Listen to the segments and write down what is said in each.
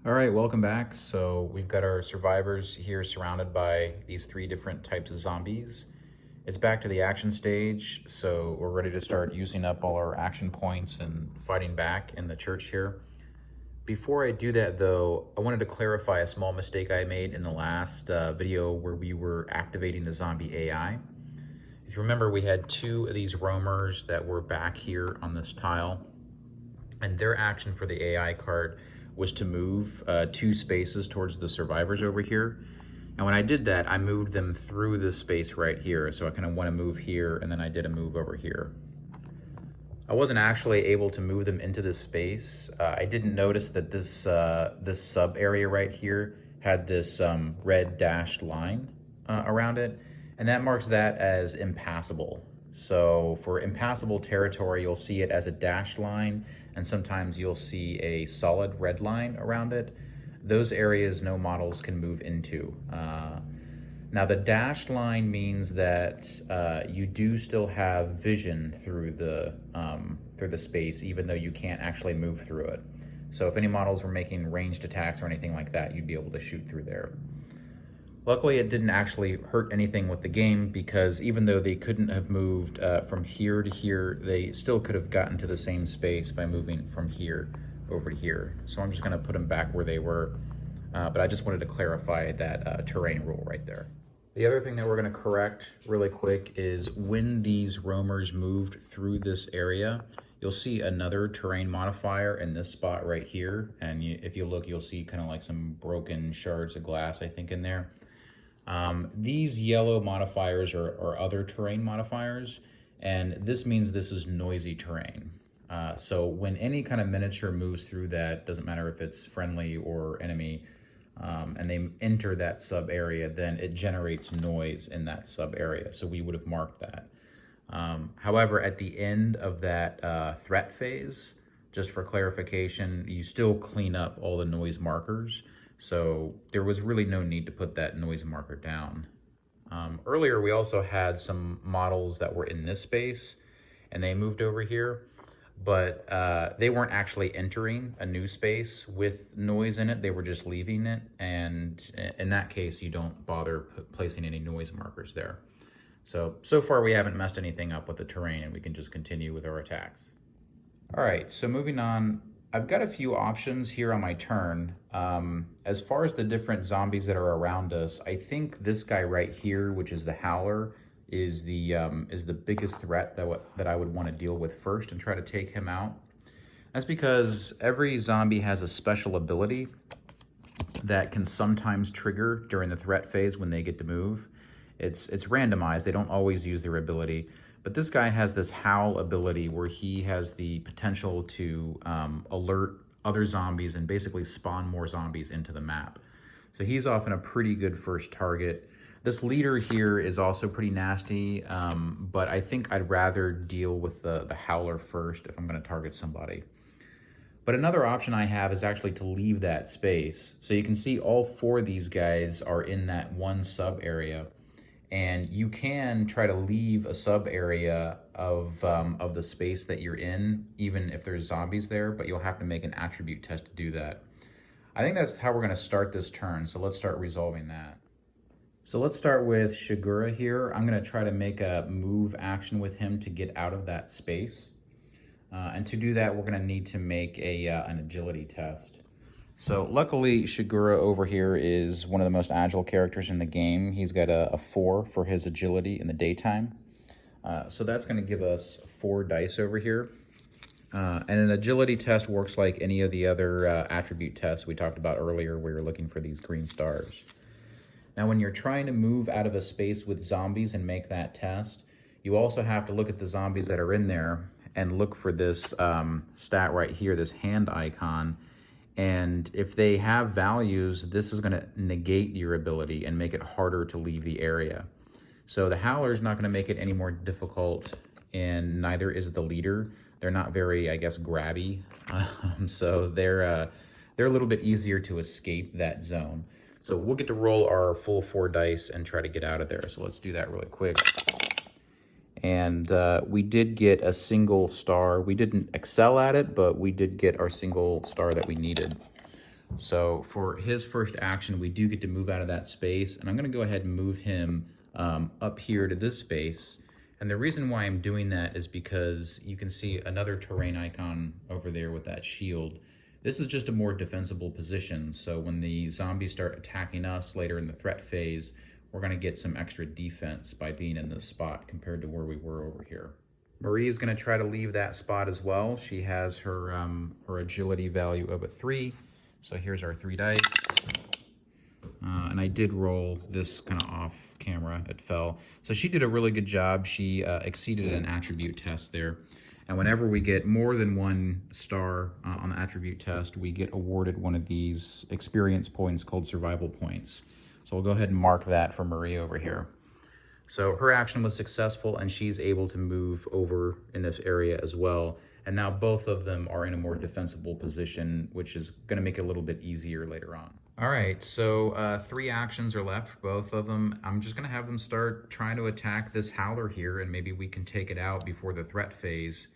All right, welcome back. So we've got our survivors here surrounded by these three different types of zombies. It's back to the action stage, so we're ready to start using up all our action points and fighting back in the church here. Before I do that though, I wanted to clarify a small mistake I made in the last video where we were activating the zombie AI. If you remember, we had two of these roamers that were back here on this tile, and their action for the AI card was to move 2 spaces towards the survivors over here. And when I did that, I moved them through this space right here. So I kind of want to move here, and then I did a move over here. I wasn't actually able to move them into this space. I didn't notice that this sub area right here had this red dashed line around it, and that marks that as impassable. So for impassable territory, you'll see it as a dashed line, and sometimes you'll see a solid red line around it. Those areas no models can move into. Now the dashed line means that you do still have vision through the space, even though you can't actually move through it. So if any models were making ranged attacks or anything like that, you'd be able to shoot through there. Luckily, it didn't actually hurt anything with the game, because even though they couldn't have moved from here to here, they still could have gotten to the same space by moving from here over to here. So I'm just gonna put them back where they were, but I just wanted to clarify that terrain rule right there. The other thing that we're gonna correct really quick is when these roamers moved through this area, you'll see another terrain modifier in this spot right here. And if you look, you'll see kind of like some broken shards of glass, I think, in there. These yellow modifiers are other terrain modifiers, and this means this is noisy terrain. So when any kind of miniature moves through that, doesn't matter if it's friendly or enemy, and they enter that sub area, then it generates noise in that sub area. So we would have marked that. However, at the end of that threat phase, just for clarification, you still clean up all the noise markers. So there was really no need to put that noise marker down. Earlier, we also had some models that were in this space, and they moved over here, but they weren't actually entering a new space with noise in it. They were just leaving it, and in that case, you don't bother placing any noise markers there. So far we haven't messed anything up with the terrain, and we can just continue with our attacks. All right, so moving on, I've got a few options here on my turn. As far as the different zombies that are around us, I think this guy right here, which is the Howler, is the biggest threat that I would want to deal with first and try to take him out. That's because every zombie has a special ability that can sometimes trigger during the threat phase when they get to move. It's randomized. They don't always use their ability. But this guy has this Howl ability where he has the potential to alert other zombies and basically spawn more zombies into the map. So he's often a pretty good first target. This leader here is also pretty nasty, but I think I'd rather deal with the Howler first if I'm going to target somebody. But another option I have is actually to leave that space. So you can see all 4 of these guys are in that one sub area. And you can try to leave a sub area of the space that you're in, even if there's zombies there, but you'll have to make an attribute test to do that. I think that's how we're gonna start this turn, so let's start resolving that. So let's start with Shigura here. I'm gonna try to make a move action with him to get out of that space. And to do that, we're gonna need to make an agility test. So luckily, Shigura over here is one of the most agile characters in the game. He's got a 4 for his agility in the daytime. So that's going to give us 4 dice over here. And an agility test works like any of the other attribute tests we talked about earlier where you're looking for these green stars. Now, when you're trying to move out of a space with zombies and make that test, you also have to look at the zombies that are in there and look for this stat right here, this hand icon. And if they have values, this is going to negate your ability and make it harder to leave the area. So the Howler is not going to make it any more difficult, and neither is the leader. They're not very, I guess, grabby. So they're a little bit easier to escape that zone. So we'll get to roll our full 4 dice and try to get out of there. So let's do that really quick. And we did get a single star. We didn't excel at it, but we did get our single star that we needed. So for his first action, we do get to move out of that space, and I'm gonna go ahead and move him up here to this space. And the reason why I'm doing that is because you can see another terrain icon over there with that shield. This is just a more defensible position, so when the zombies start attacking us later in the threat phase, we're gonna get some extra defense by being in this spot compared to where we were over here. Marie is gonna try to leave that spot as well. She has her, her agility value of a 3, so here's our 3 dice. And I did roll this kind of off camera, it fell. So she did a really good job. She exceeded an attribute test there. And whenever we get more than 1 star on the attribute test, we get awarded one of these experience points called survival points. So we'll go ahead and mark that for Marie over here. So her action was successful and she's able to move over in this area as well. And now both of them are in a more defensible position, which is gonna make it a little bit easier later on. All right, so 3 actions are left for both of them. I'm just gonna have them start trying to attack this howler here, and maybe we can take it out before the threat phase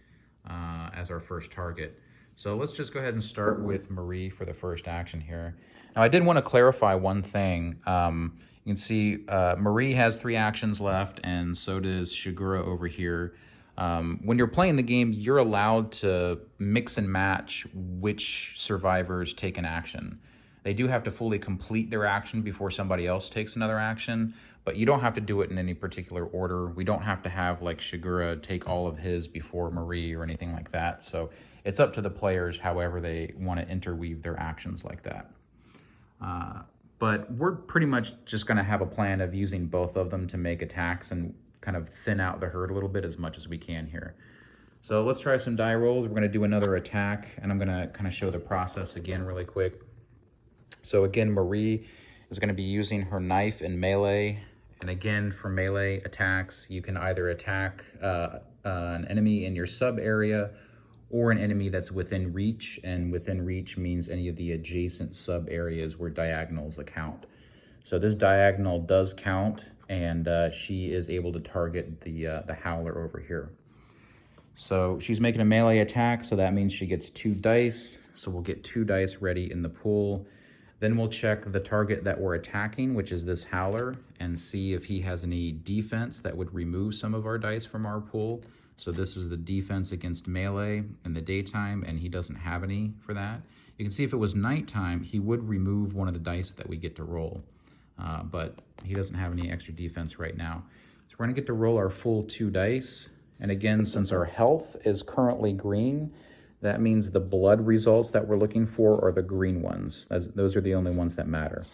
as our first target. So let's just go ahead and start with Marie for the first action here. Now I did want to clarify one thing. You can see Marie has 3 actions left, and so does Shigura over here. When you're playing the game, you're allowed to mix and match which survivors take an action. They do have to fully complete their action before somebody else takes another action, but you don't have to do it in any particular order. We don't have to have like Shigura take all of his before Marie or anything like that. So it's up to the players however they want to interweave their actions like that. But we're pretty much just going to have a plan of using both of them to make attacks and kind of thin out the herd a little bit as much as we can here. So let's try some die rolls. We're going to do another attack, and I'm going to kind of show the process again really quick. So again, Marie is going to be using her knife in melee. And again, for melee attacks, you can either attack an enemy in your sub area or an enemy that's within reach. And within reach means any of the adjacent sub areas where diagonals account. So this diagonal does count, and she is able to target the howler over here. So she's making a melee attack, so that means she gets 2 dice. So we'll get 2 dice ready in the pool. Then we'll check the target that we're attacking, which is this howler, and see if he has any defense that would remove some of our dice from our pool. So this is the defense against melee in the daytime, and he doesn't have any for that. You can see if it was nighttime, he would remove one of the dice that we get to roll, but he doesn't have any extra defense right now. So we're gonna get to roll our full 2 dice. And again, since our health is currently green, that means the blood results that we're looking for are the green ones. Those are the only ones that matter.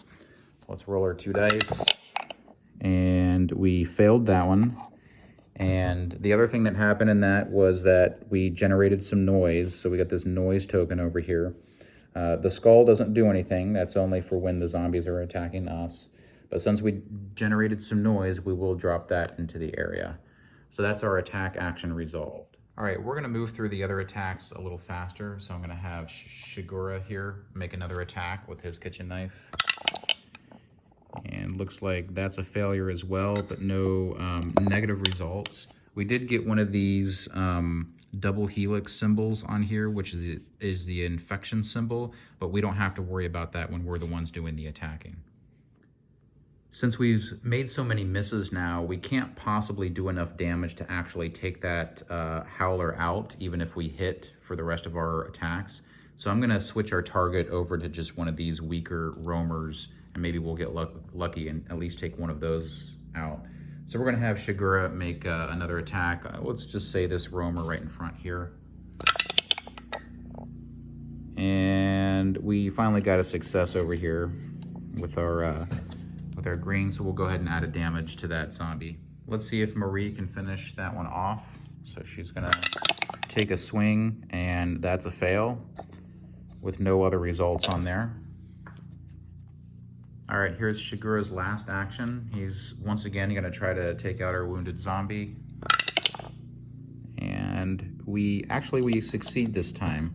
So let's roll our 2 dice. And we failed that one. And the other thing that happened in that was that we generated some noise. So we got this noise token over here. The skull doesn't do anything. That's only for when the zombies are attacking us. But since we generated some noise, we will drop that into the area. So that's our attack action resolved. All right, we're gonna move through the other attacks a little faster. So I'm gonna have Shigura here make another attack with his kitchen knife. And looks like that's a failure as well, but no negative results. We did get one of these double helix symbols on here, which is the infection symbol, but we don't have to worry about that when we're the ones doing the attacking. Since we've made so many misses now, we can't possibly do enough damage to actually take that howler out, even if we hit for the rest of our attacks. So I'm gonna switch our target over to just one of these weaker roamers, and maybe we'll get lucky and at least take one of those out. So we're gonna have Shigura make another attack. Let's just say this roamer right in front here. And we finally got a success over here with our green, so we'll go ahead and add a damage to that zombie. Let's see if Marie can finish that one off. So she's gonna take a swing, and that's a fail with no other results on there. All right, here's Shigura's last action. He's once again gonna try to take out our wounded zombie. And we succeed this time.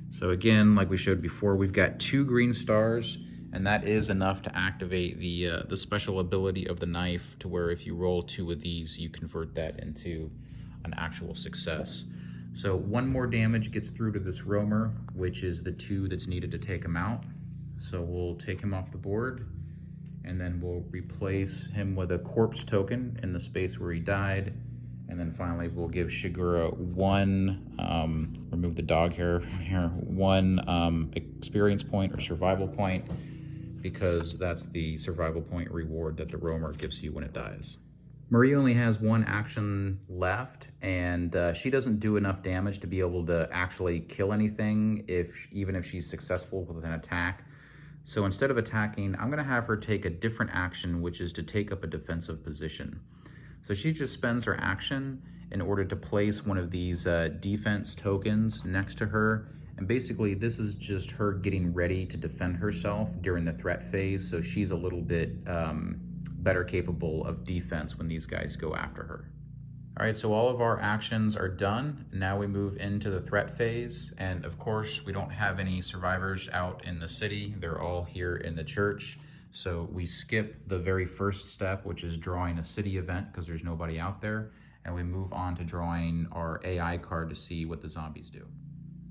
So again, like we showed before, we've got 2 green stars, and that is enough to activate the special ability of the knife, to where if you roll 2 of these, you convert that into an actual success. So 1 more damage gets through to this roamer, which is the 2 that's needed to take him out. So we'll take him off the board, and then we'll replace him with a corpse token in the space where he died. And then finally, we'll give Shigura one, remove the dog hair here, one experience point or survival point, because that's the survival point reward that the roamer gives you when it dies. Marie only has one action left, and she doesn't do enough damage to be able to actually kill anything, even if she's successful with an attack. So instead of attacking, I'm gonna have her take a different action, which is to take up a defensive position. So she just spends her action in order to place one of these defense tokens next to her. And basically this is just her getting ready to defend herself during the threat phase. So she's a little bit better capable of defense when these guys go after her. All right, so all of our actions are done. Now we move into the threat phase. And of course, we don't have any survivors out in the city. They're all here in the church. So we skip the very first step, which is drawing a city event because there's nobody out there. And we move on to drawing our AI card to see what the zombies do.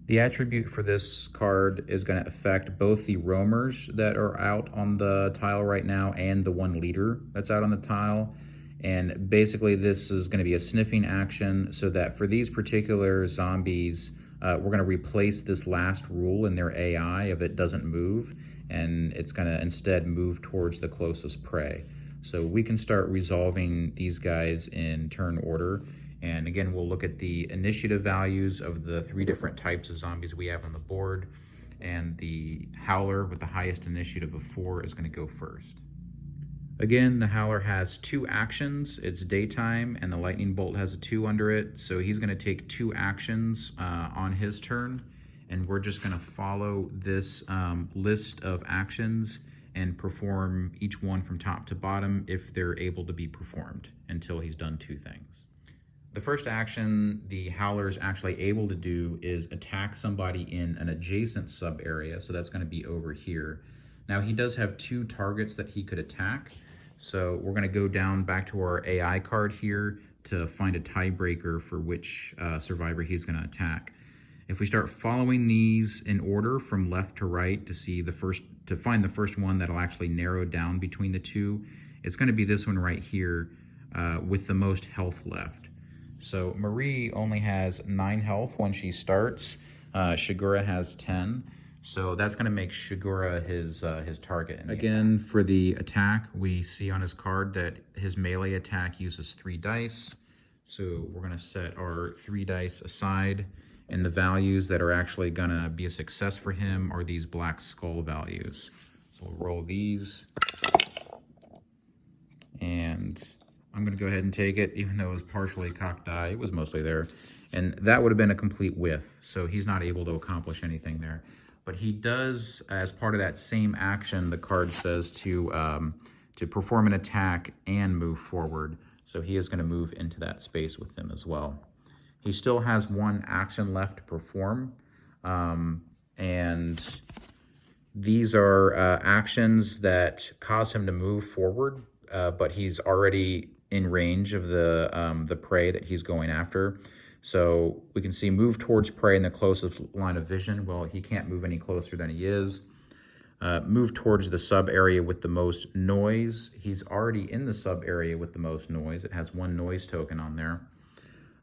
The attribute for this card is going to affect both the roamers that are out on the tile right now and the one leader that's out on the tile. And basically this is going to be a sniffing action, so that for these particular zombies, we're going to replace this last rule in their AI of it doesn't move, and it's going to instead move towards the closest prey. So we can start resolving these guys in turn order. And again, we'll look at the initiative values of the 3 different types of zombies we have on the board. And the Howler with the highest initiative of 4 is going to go first. Again, the Howler has 2 actions. It's daytime, and the Lightning Bolt has a 2 under it. So he's going to take 2 actions on his turn. And we're just going to follow this list of actions and perform each one from top to bottom if they're able to be performed until he's done 2 things. The first action the Howler is actually able to do is attack somebody in an adjacent sub area. So that's going to be over here. Now he does have 2 targets that he could attack. So we're going to go down back to our AI card here to find a tiebreaker for which survivor he's going to attack. If we start following these in order from left to right to find the first one that'll actually narrow down between the 2, it's going to be this one right here with the most health left. So Marie only has 9 health when she starts. Shigura has 10. So that's going to make Shigura his target. Again, for the attack, we see on his card that his melee attack uses 3 dice. So we're going to set our 3 dice aside. And the values that are actually going to be a success for him are these black skull values. So we'll roll these. And I'm going to go ahead and take it, even though it was partially cocked die. It was mostly there. And that would have been a complete whiff. So he's not able to accomplish anything there. But he does, as part of that same action, the card says to perform an attack and move forward. So he is going to move into that space with them as well. He still has 1 action left to perform. And these are actions that cause him to move forward, but he's already in range of the prey that he's going after. So we can see move towards prey in the closest line of vision. Well, he can't move any closer than he is. Move towards the sub area with the most noise. He's already in the sub area with the most noise. It has 1 noise token on there.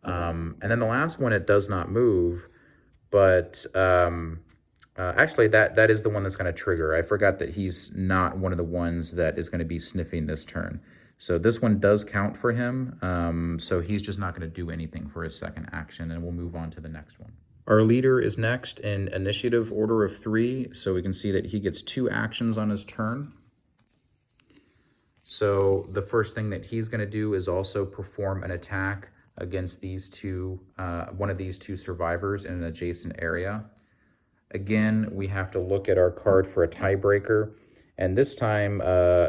And then the last one, it does not move, but actually that is the one that's going to trigger. I forgot that he's not one of the ones that is going to be sniffing this turn. So this one does count for him. So he's just not going to do anything for his second action, and we'll move on to the next one. Our leader is next in initiative order of 3. So we can see that he gets 2 actions on his turn. So the first thing that he's going to do is also perform an attack against these 2, one of these 2 survivors in an adjacent area. Again, we have to look at our card for a tiebreaker. And this time,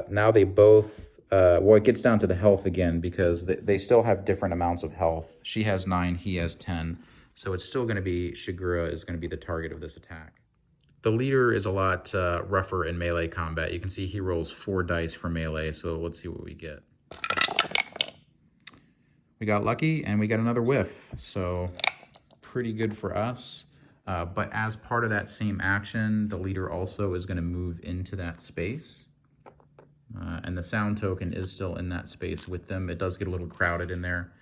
now they both, well, it gets down to the health again because they still have different amounts of health. She has 9, he has 10. So it's still going to be Shigura is going to be the target of this attack. The leader is a lot rougher in melee combat. You can see he rolls 4 dice for melee. So let's see what we get. We got lucky and we got another whiff. So pretty good for us. But as part of that same action, the leader also is going to move into that space. And the sound token is still in that space with them. It does get a little crowded in there.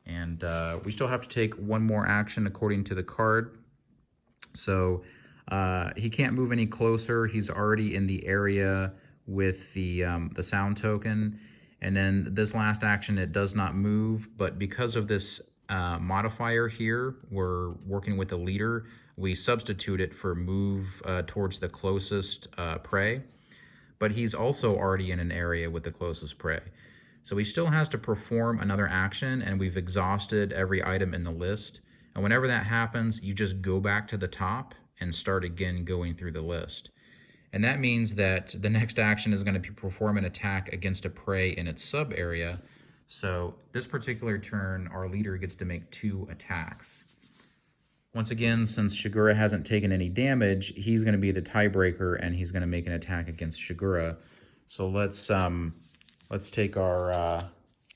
And we still have to take one more action according to the card. So he can't move any closer. He's already in the area with the sound token. And then this last action, it does not move. But because of this modifier here, we're working with the leader. We substitute it for move towards the closest prey. But he's also already in an area with the closest prey. So he still has to perform another action, and we've exhausted every item in the list. And whenever that happens, you just go back to the top and start again going through the list. And that means that the next action is going to perform an attack against a prey in its sub area. So this particular turn, our leader gets to make 2 attacks. Once again, since Shigura hasn't taken any damage, he's going to be the tiebreaker, and he's going to make an attack against Shigura. So let's take our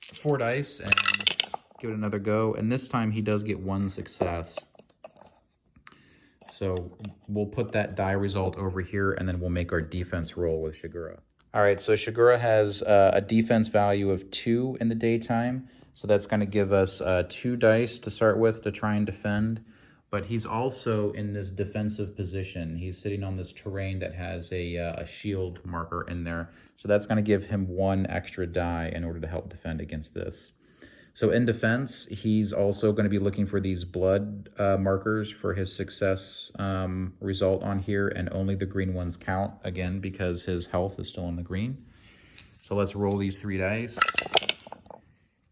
4 dice and give it another go. And this time he does get 1 success. So we'll put that die result over here, and then we'll make our defense roll with Shigura. All right, so Shigura has a defense value of 2 in the daytime. So that's going to give us 2 dice to start with to try and defend. But he's also in this defensive position. He's sitting on this terrain that has a shield marker in there. So that's going to give him 1 extra die in order to help defend against this. So in defense, he's also going to be looking for these blood markers for his success result on here, and only the green ones count, again, because his health is still in the green. So let's roll these 3 dice.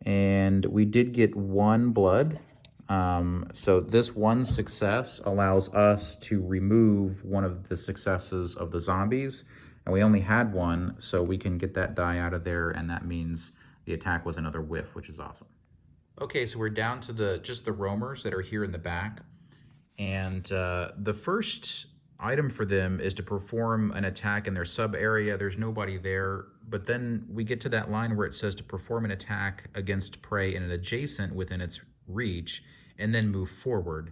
And we did get 1 blood. So this 1 success allows us to remove one of the successes of the zombies, and we only had 1, so we can get that die out of there, and that means the attack was another whiff, which is awesome. Okay, so we're down to just the roamers that are here in the back, and the first item for them is to perform an attack in their sub area. There's nobody there, but then we get to that line where it says to perform an attack against prey in an adjacent within its reach, and then move forward.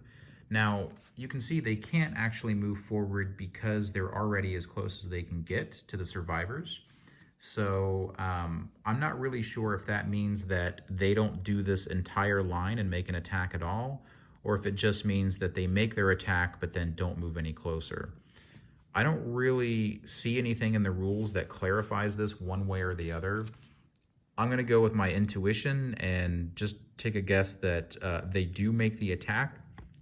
Now, you can see they can't actually move forward because they're already as close as they can get to the survivors. So I'm not really sure if that means that they don't do this entire line and make an attack at all, or if it just means that they make their attack but then don't move any closer. I don't really see anything in the rules that clarifies this one way or the other. I'm going to go with my intuition and just take a guess that they do make the attack,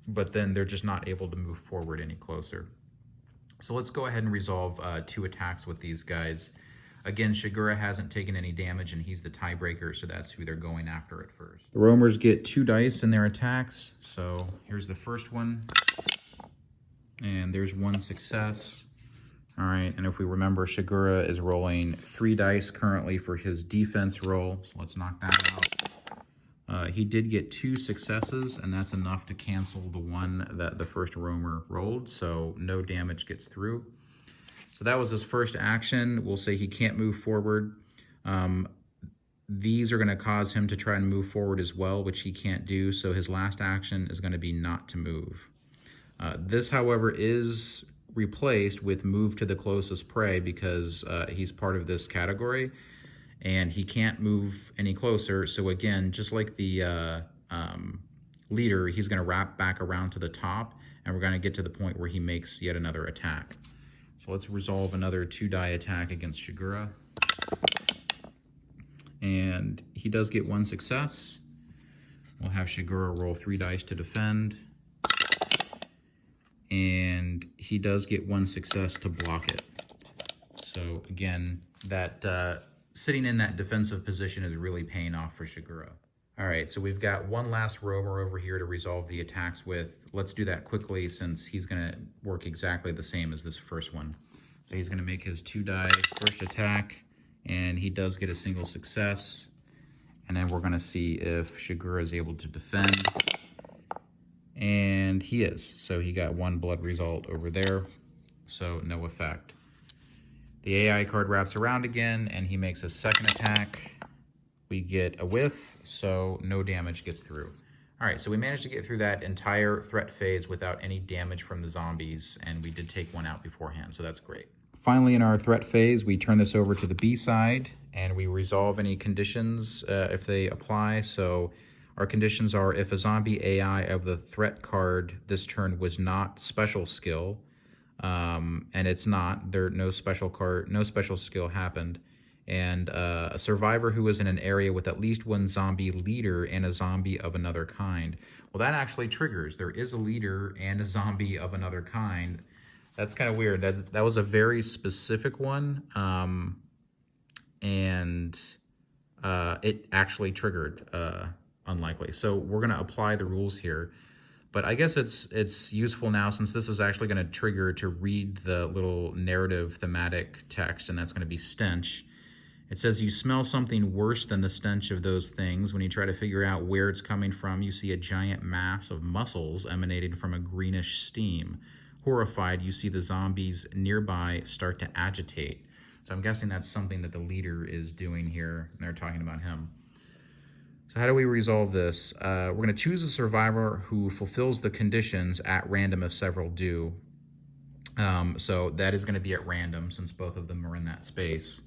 but then they're just not able to move forward any closer. So let's go ahead and resolve 2 attacks with these guys. Again, Shigura hasn't taken any damage, and he's the tiebreaker, so that's who they're going after at first. The roamers get 2 dice in their attacks, so here's the first one. And there's 1 success. All right, and if we remember, Shigura is rolling 3 dice currently for his defense roll, so let's knock that out. He did get 2 successes, and that's enough to cancel the 1 that the first roamer rolled, so no damage gets through. So that was his first action. We'll say he can't move forward. These are going to cause him to try and move forward as well, which he can't do, so his last action is going to be not to move. This, however, is replaced with move to the closest prey because he's part of this category, and he can't move any closer. So again, just like the leader, he's going to wrap back around to the top, and we're going to get to the point where he makes yet another attack. So let's resolve another 2 die attack against Shigura. And he does get 1 success. We'll have Shigura roll 3 dice to defend. And he does get 1 success to block it. So again, that sitting in that defensive position is really paying off for Shigura. All right, so we've got 1 last roamer over here to resolve the attacks with. Let's do that quickly since he's gonna work exactly the same as this first one. So he's gonna make his 2 die first attack, and he does get a single success. And then we're gonna see if Shigura is able to defend. And he is, so he got 1 blood result over there, so no effect. The AI card wraps around again, and he makes a second attack. We get a whiff, so no damage gets through. All right, so we managed to get through that entire threat phase without any damage from the zombies, and we did take one out beforehand, so that's great. Finally, in our threat phase, we turn this over to the B side, and we resolve any conditions if they apply. So our conditions are: if a zombie AI of the threat card this turn was not special skill, and it's not, no special skill happened, and a survivor who was in an area with at least one zombie leader and a zombie of another kind. Well, that actually triggers. There is a leader and a zombie of another kind. That's kind of weird. That was a very specific one, and it actually triggered unlikely. So we're going to apply the rules here. But I guess it's useful now, since this is actually going to trigger, to read the little narrative thematic text, and that's going to be stench. It says, you smell something worse than the stench of those things. When you try to figure out where it's coming from, you see a giant mass of muscles emanating from a greenish steam. Horrified, you see the zombies nearby start to agitate. So I'm guessing that's something that the leader is doing here, and they're talking about him. So how do we resolve this? We're going to choose a survivor who fulfills the conditions at random if several do. So that is going to be at random, since both of them are in that space.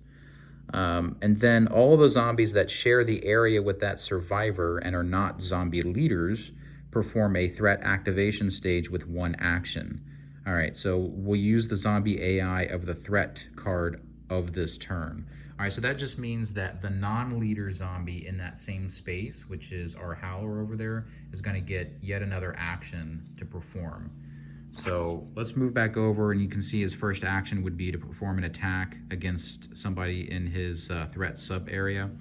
And then all the zombies that share the area with that survivor and are not zombie leaders perform a threat activation stage with one action. All right, so we'll use the zombie AI of the threat card of this turn. All right, so that just means that the non-leader zombie in that same space, which is our howler over there, is going to get yet another action to perform. So let's move back over, and you can see his first action would be to perform an attack against somebody in his threat sub area.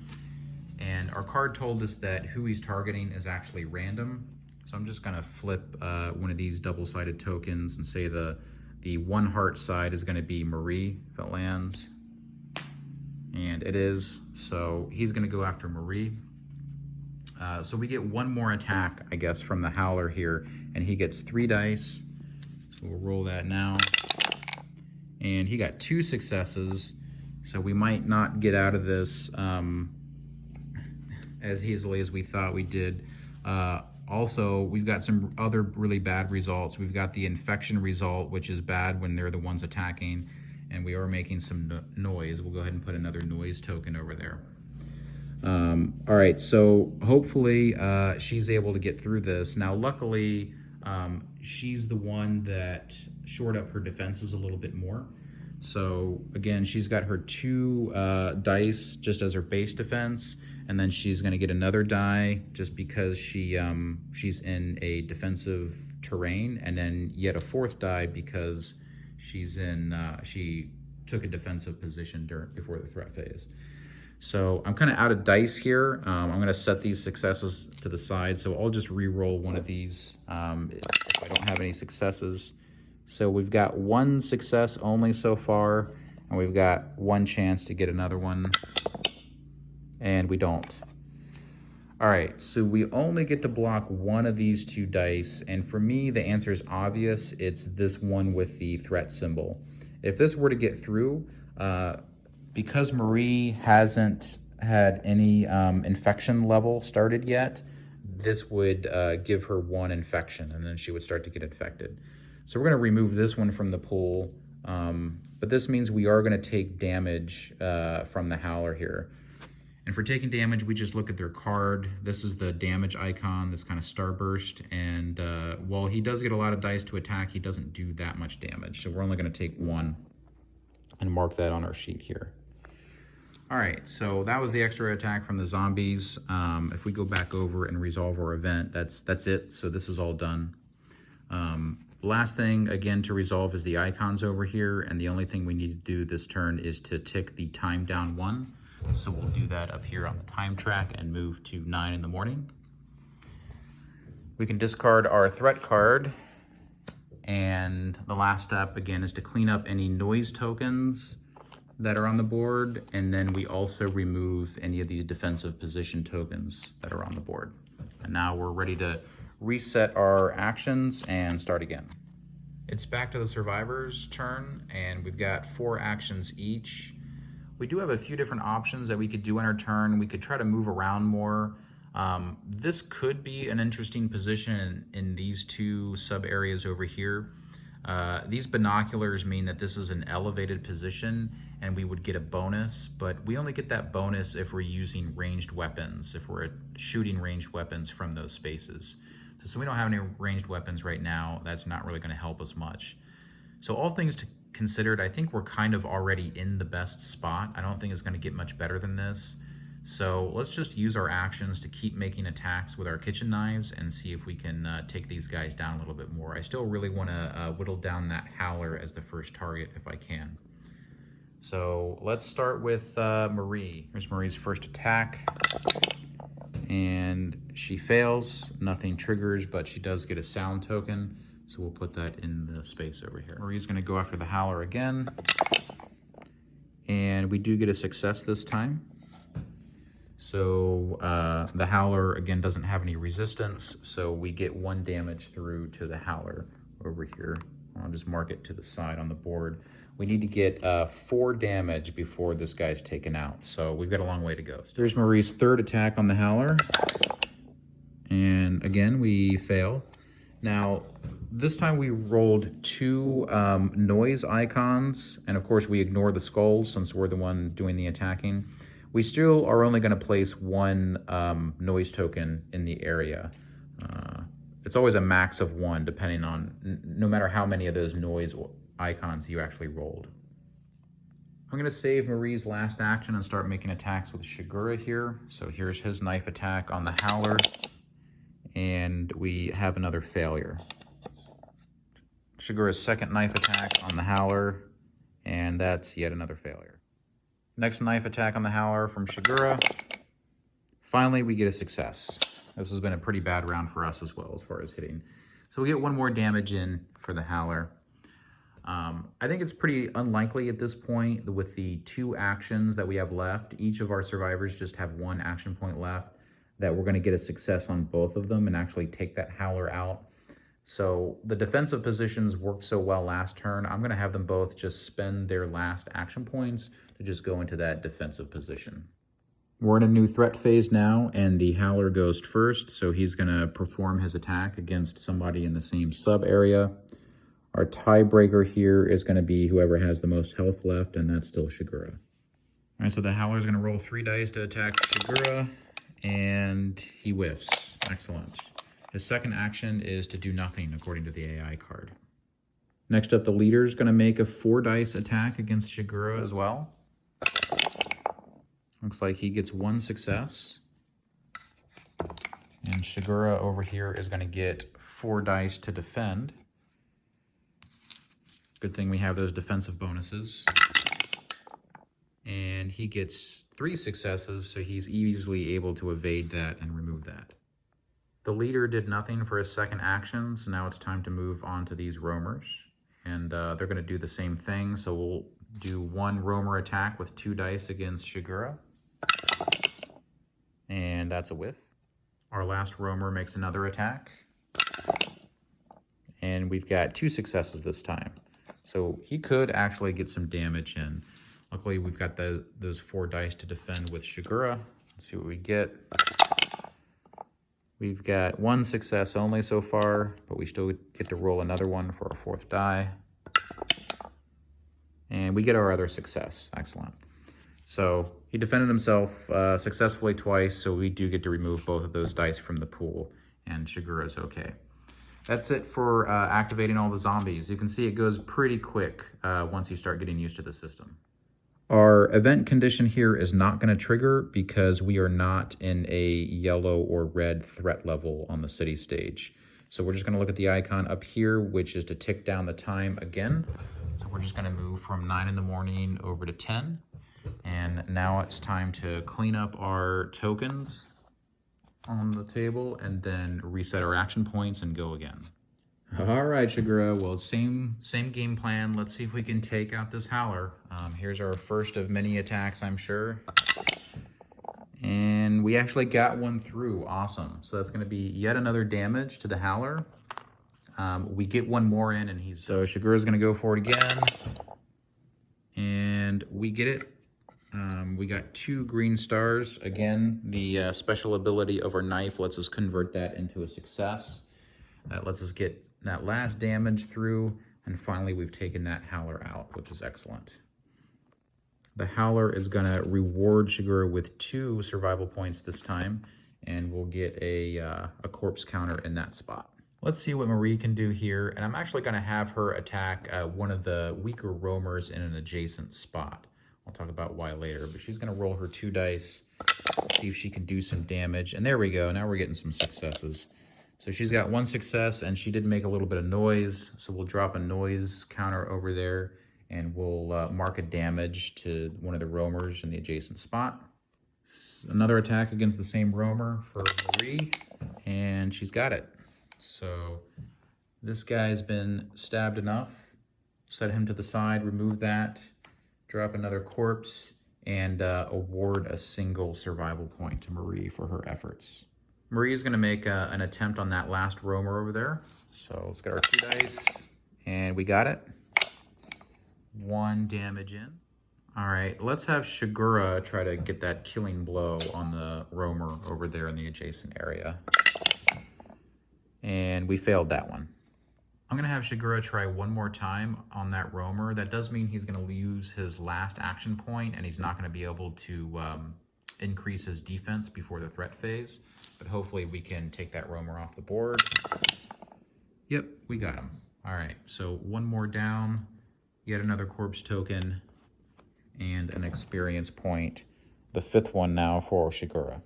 And our card told us that who he's targeting is actually random. So I'm just going to flip one of these double-sided tokens and say the one heart side is going to be Marie if it lands. And it is, so he's going to go after Marie. So we get one more attack, I guess, from the howler here, and he gets 3 dice. So we'll roll that now. And he got 2 successes, so we might not get out of this as easily as we thought we did. Also, we've got some other really bad results. We've got the infection result, which is bad when they're the ones attacking, and we are making some noise. We'll go ahead and put another noise token over there. All right, so hopefully she's able to get through this. Now, luckily, she's the one that shored up her defenses a little bit more. So again, she's got her 2 dice just as her base defense, and then she's going to get another die just because she's in a defensive terrain, and then yet a 4th die because she's in she took a defensive position before the threat phase. So I'm kind of out of dice here. I'm going to set these successes to the side, so I'll just re-roll one of these if I don't have any successes. So we've got 1 success only so far, and we've got 1 chance to get another one, and we don't. All right, so we only get to block 1 of these 2 dice, and for me, the answer is obvious. It's this one with the threat symbol. If this were to get through, because Marie hasn't had any infection level started yet, this would give her 1 infection, and then she would start to get infected. So we're going to remove this one from the pool, but this means we are going to take damage from the howler here. And for taking damage, we just look at their card. This is the damage icon, this kind of starburst, and while he does get a lot of dice to attack, he doesn't do that much damage. So we're only going to take 1 and mark that on our sheet here. All right, so that was the extra attack from the zombies. If we go back over and resolve our event, that's it. So this is all done. Last thing, again, to resolve is the icons over here, and the only thing we need to do this turn is to tick the time down 1. So we'll do that up here on the time track and move to 9 in the morning. We can discard our threat card, and the last step, again, is to clean up any noise tokens that are on the board, and then we also remove any of these defensive position tokens that are on the board. And now we're ready to reset our actions and start again. It's back to the survivor's turn, and we've got 4 actions each. We do have a few different options that we could do in our turn. We could try to move around more. This could be an interesting position in these two sub areas over here. These binoculars mean that this is an elevated position and we would get a bonus, but we only get that bonus if we're using ranged weapons, if we're shooting ranged weapons from those spaces. So we don't have any ranged weapons right now. That's not really going to help us much. So all things considered, I think we're kind of already in the best spot. I don't think it's going to get much better than this. So let's just use our actions to keep making attacks with our kitchen knives and see if we can take these guys down a little bit more. I still really want to whittle down that Howler as the first target if I can. So let's start with Marie. Here's Marie's first attack. And she fails, nothing triggers, but she does get a sound token. So we'll put that in the space over here. Marie's gonna go after the Howler again. And we do get a success this time. So the Howler, again, doesn't have any resistance, so we get 1 damage through to the Howler over here. I'll just mark it to the side on the board. We need to get 4 damage before this guy's taken out, so we've got a long way to go. So there's Marie's third attack on the Howler. And again, we fail. Now, this time we rolled 2 noise icons, and of course we ignore the skulls since we're the one doing the attacking. We still are only going to place 1 noise token in the area. It's always a max of 1, depending on, no matter how many of those noise icons you actually rolled. I'm going to save Marie's last action and start making attacks with Shigura here. So here's his knife attack on the Howler, and we have another failure. Shigura's second knife attack on the Howler, and that's yet another failure. Next knife attack on the Howler from Shigura. Finally, we get a success. This has been a pretty bad round for us as well as far as hitting. So we get 1 more damage in for the Howler. I think it's pretty unlikely at this point with the 2 actions that we have left. Each of our survivors just have 1 action point left that we're going to get a success on both of them and actually take that Howler out. So the defensive positions worked so well last turn. I'm going to have them both just spend their last action points to just go into that defensive position. We're in a new threat phase now, and the Howler goes first, so he's going to perform his attack against somebody in the same sub area. Our tiebreaker here is going to be whoever has the most health left, and that's still Shigura. All right, so the Howler is going to roll 3 dice to attack Shigura, and he whiffs. Excellent. His second action is to do nothing, according to the AI card. Next up, the leader is going to make a 4 dice attack against Shigura as well. Looks like he gets 1 success. And Shigura over here is going to get 4 dice to defend. Good thing we have those defensive bonuses. And he gets 3 successes, so he's easily able to evade that and remove that. The leader did nothing for his second action, so now it's time to move on to these roamers. And they're going to do the same thing, so we'll do 1 roamer attack with 2 dice against Shigura. And that's a whiff. Our last roamer makes another attack. And we've got 2 successes this time. So he could actually get some damage in. Luckily, we've got those 4 dice to defend with Shigura. Let's see what we get. We've got 1 success only so far, but we still get to roll another one for our 4th die. And we get our other success. Excellent. So he defended himself successfully twice, so we do get to remove both of those dice from the pool, and Shigura's okay. That's it for activating all the zombies. You can see it goes pretty quick once you start getting used to the system. Our event condition here is not going to trigger because we are not in a yellow or red threat level on the city stage. So we're just going to look at the icon up here, which is to tick down the time again. So we're just going to move from 9 in the morning over to 10. And now it's time to clean up our tokens on the table and then reset our action points and go again. All right, Shigura, well, same game plan. Let's see if we can take out this Howler. Here's our first of many attacks, I'm sure. And we actually got 1 through. Awesome. So that's going to be yet another damage to the Howler. We get 1 more in, and so Shigura's going to go for it again. And we get it. We got 2 green stars. Again, the special ability of our knife lets us convert that into a success. That lets us get that last damage through, and finally we've taken that Howler out, which is excellent. The Howler is going to reward Shigura with 2 survival points this time, and we'll get a corpse counter in that spot. Let's see what Marie can do here, and I'm actually going to have her attack one of the weaker roamers in an adjacent spot. I'll talk about why later, but she's going to roll her 2 dice, see if she can do some damage, and there we go. Now we're getting some successes. So she's got 1 success, and she did make a little bit of noise, so we'll drop a noise counter over there, and we'll mark a damage to one of the roamers in the adjacent spot. Another attack against the same roamer for Marie, and she's got it. So this guy's been stabbed enough. Set him to the side, remove that, drop another corpse, and award a single survival point to Marie for her efforts. Marie is going to make an attempt on that last roamer over there. So let's get our 2 dice, and we got it. 1 damage in. All right, let's have Shigura try to get that killing blow on the roamer over there in the adjacent area. And we failed that one. I'm going to have Shigura try 1 more time on that roamer. That does mean he's going to use his last action point, and he's not going to be able to increase his defense before the threat phase. But hopefully we can take that roamer off the board. Yep, we got him. All right, so 1 more down, yet another corpse token, and an experience point. The 5th one now for Shigura.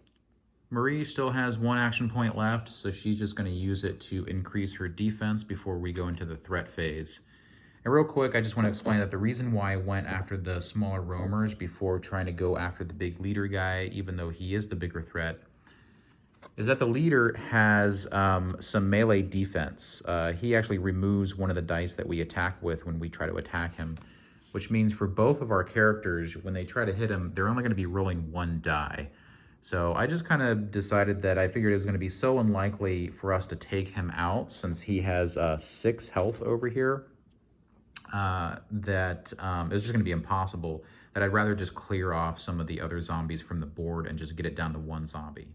Marie still has 1 action point left, so she's just going to use it to increase her defense before we go into the threat phase. And real quick, I just want to explain that the reason why I went after the smaller roamers before trying to go after the big leader guy, even though he is the bigger threat, is that the leader has some melee defense. He actually removes one of the dice that we attack with when we try to attack him, which means for both of our characters, when they try to hit him, they're only going to be rolling 1 die. So I just kind of decided that I figured it was going to be so unlikely for us to take him out since he has 6 health over here that it's just going to be impossible, that I'd rather just clear off some of the other zombies from the board and just get it down to 1 zombie.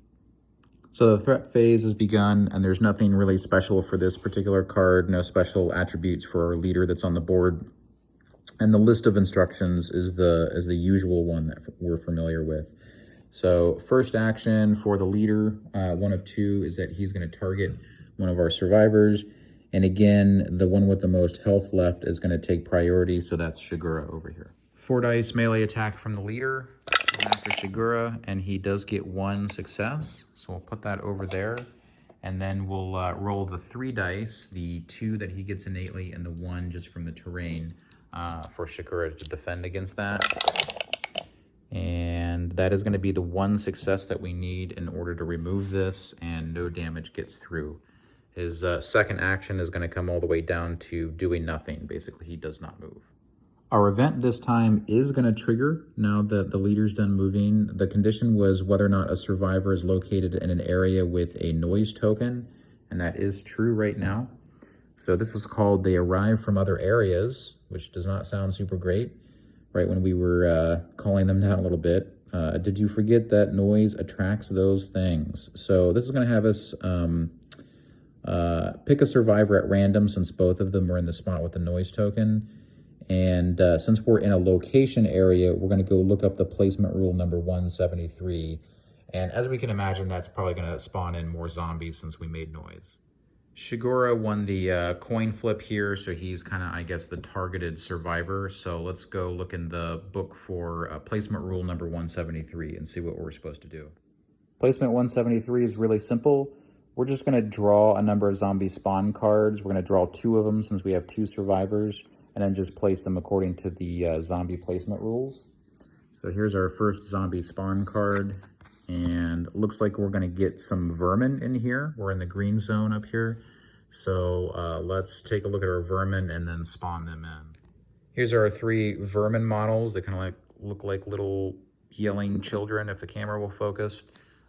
So the threat phase has begun, and there's nothing really special for this particular card, no special attributes for our leader that's on the board. And the list of instructions is the usual one that we're familiar with. So first action for the leader, 1 of 2, is that he's going to target one of our survivors. And again, the one with the most health left is going to take priority, so that's Shigura over here. 4 dice melee attack from the leader after Shigura, and he does get 1 success. So we'll put that over there. And then we'll roll the 3 dice, the 2 that he gets innately and the 1 just from the terrain for Shigura to defend against that. And that is going to be the 1 success that we need in order to remove this, and no damage gets through. His second action is going to come all the way down to doing nothing. Basically, he does not move. Our event this time is going to trigger now that the leader's done moving. The condition was whether or not a survivor is located in an area with a noise token, and that is true right now. So this is called They Arrive from Other Areas, which does not sound super great. Right when we were calling them down a little bit. Did you forget that noise attracts those things? So this is going to have us pick a survivor at random, since both of them are in the spot with the noise token. And since we're in a location area, we're going to go look up the placement rule number 173. And as we can imagine, that's probably going to spawn in more zombies since we made noise. Shigura won the coin flip here, so he's kind of, I guess, the targeted survivor. So let's go look in the book for placement rule number 173 and see what we're supposed to do. Placement 173 is really simple. We're just going to draw a number of zombie spawn cards. We're going to draw 2 of them since we have 2 survivors, and then just place them according to the zombie placement rules. So here's our first zombie spawn card. And it looks like we're going to get some vermin in here. We're in the green zone up here. So let's take a look at our vermin and then spawn them in. Here's our 3 vermin models. They kind of look like little yelling children if the camera will focus.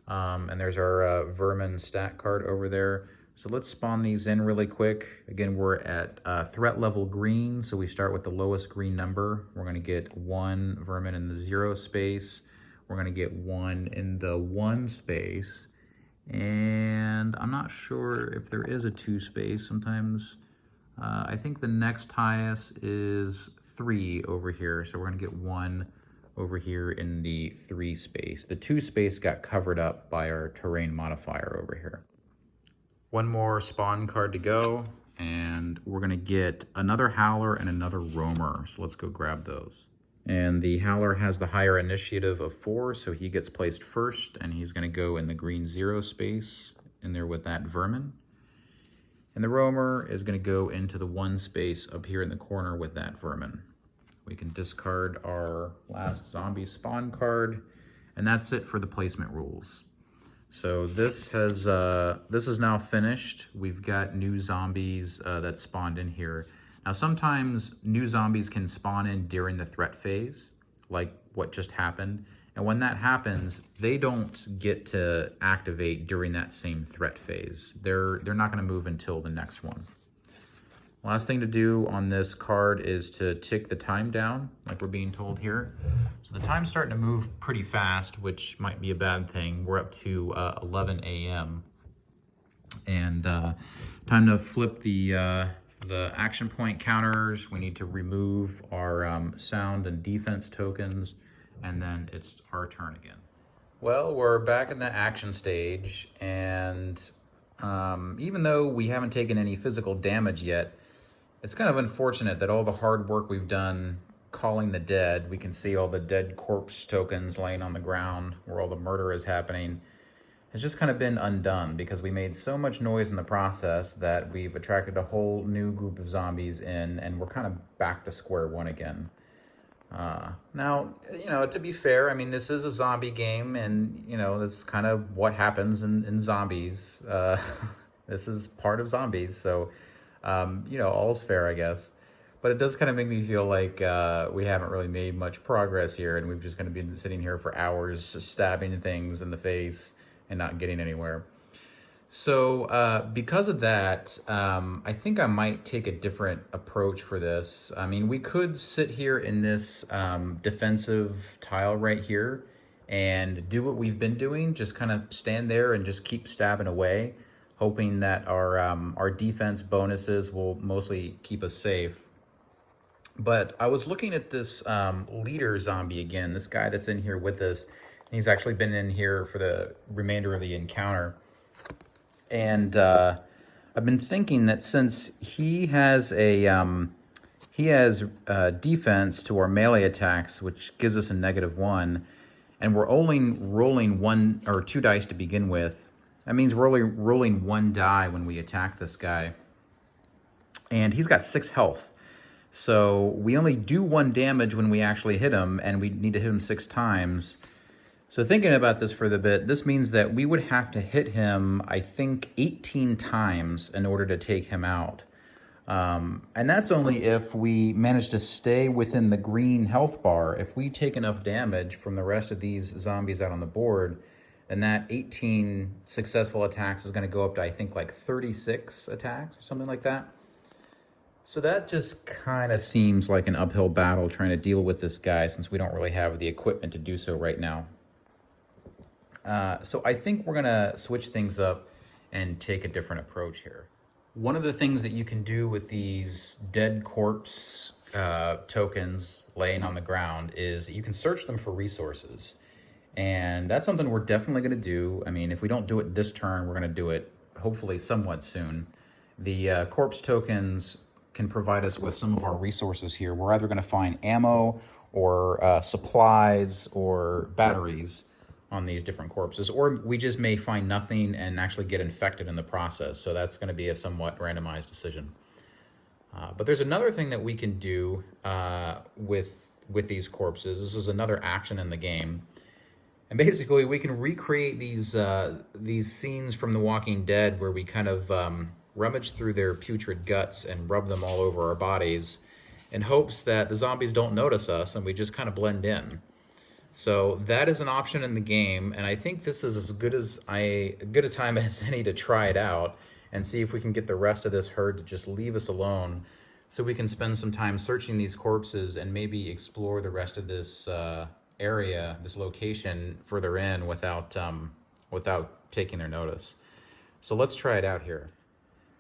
And there's our vermin stat card over there. So let's spawn these in really quick. Again, we're at threat level green, so we start with the lowest green number. We're gonna get 1 vermin in the 0 space. We're gonna get 1 in the 1 space. And I'm not sure if there is a 2 space. Sometimes, I think the next highest is 3 over here. So we're gonna get 1 over here in the 3 space. The 2 space got covered up by our terrain modifier over here. One more spawn card to go, and we're gonna get another Howler and another Roamer. So let's go grab those. And the Howler has the higher initiative of 4, so he gets placed first, and he's gonna go in the green 0 space in there with that vermin. And the Roamer is gonna go into the 1 space up here in the corner with that vermin. We can discard our last zombie spawn card, and that's it for the placement rules. So this is now finished. We've got new zombies that spawned in here. Now sometimes new zombies can spawn in during the threat phase, like what just happened. And when that happens, they don't get to activate during that same threat phase. They're not gonna move until the next one. Last thing to do on this card is to tick the time down, like we're being told here. So the time's starting to move pretty fast, which might be a bad thing. We're up to 11 a.m. And time to flip the action point counters. We need to remove our sound and defense tokens, and then it's our turn again. Well, we're back in the action stage, and even though we haven't taken any physical damage yet, it's kind of unfortunate that all the hard work we've done calling the dead, we can see all the dead corpse tokens laying on the ground where all the murder is happening, has just kind of been undone because we made so much noise in the process that we've attracted a whole new group of zombies in, and we're kind of back to square one again. Now, you know, to be fair, I mean, this is a zombie game, and, you know, that's kind of what happens in zombies. This is part of zombies, so... you know, all's fair, I guess. But it does kind of make me feel like we haven't really made much progress here, and we've just going to be sitting here for hours stabbing things in the face and not getting anywhere. So because of that, I think I might take a different approach for this. I mean, we could sit here in this defensive tile right here and do what we've been doing, just kind of stand there and just keep stabbing away, hoping that our defense bonuses will mostly keep us safe. But I was looking at this leader zombie again, this guy that's in here with us. He's actually been in here for the remainder of the encounter. And I've been thinking that since he has defense to our melee attacks, which gives us a -1, and we're only rolling 1 or 2 dice to begin with, that means we're only rolling 1 die when we attack this guy. And he's got 6 health. So we only do 1 damage when we actually hit him, and we need to hit him 6 times. So thinking about this for the bit, this means that we would have to hit him, I think, 18 times in order to take him out. And that's only if we manage to stay within the green health bar. If we take enough damage from the rest of these zombies out on the board, and that 18 successful attacks is going to go up to, I think, like 36 attacks or something like that. So that just kind of seems like an uphill battle trying to deal with this guy, since we don't really have the equipment to do so right now. So I think we're going to switch things up and take a different approach here. One of the things that you can do with these dead corpse tokens laying on the ground is you can search them for resources. And that's something we're definitely going to do. I mean, if we don't do it this turn, we're going to do it hopefully somewhat soon. The corpse tokens can provide us with some of our resources here. We're either going to find ammo or supplies or batteries on these different corpses, or we just may find nothing and actually get infected in the process. So that's going to be a somewhat randomized decision. But there's another thing that we can do with these corpses. This is another action in the game. And basically, we can recreate these scenes from The Walking Dead where we kind of rummage through their putrid guts and rub them all over our bodies in hopes that the zombies don't notice us and we just kind of blend in. So that is an option in the game, and I think this is as good a time as any to try it out and see if we can get the rest of this herd to just leave us alone so we can spend some time searching these corpses and maybe explore the rest of this area, this location further in without taking their notice. So let's try it out here.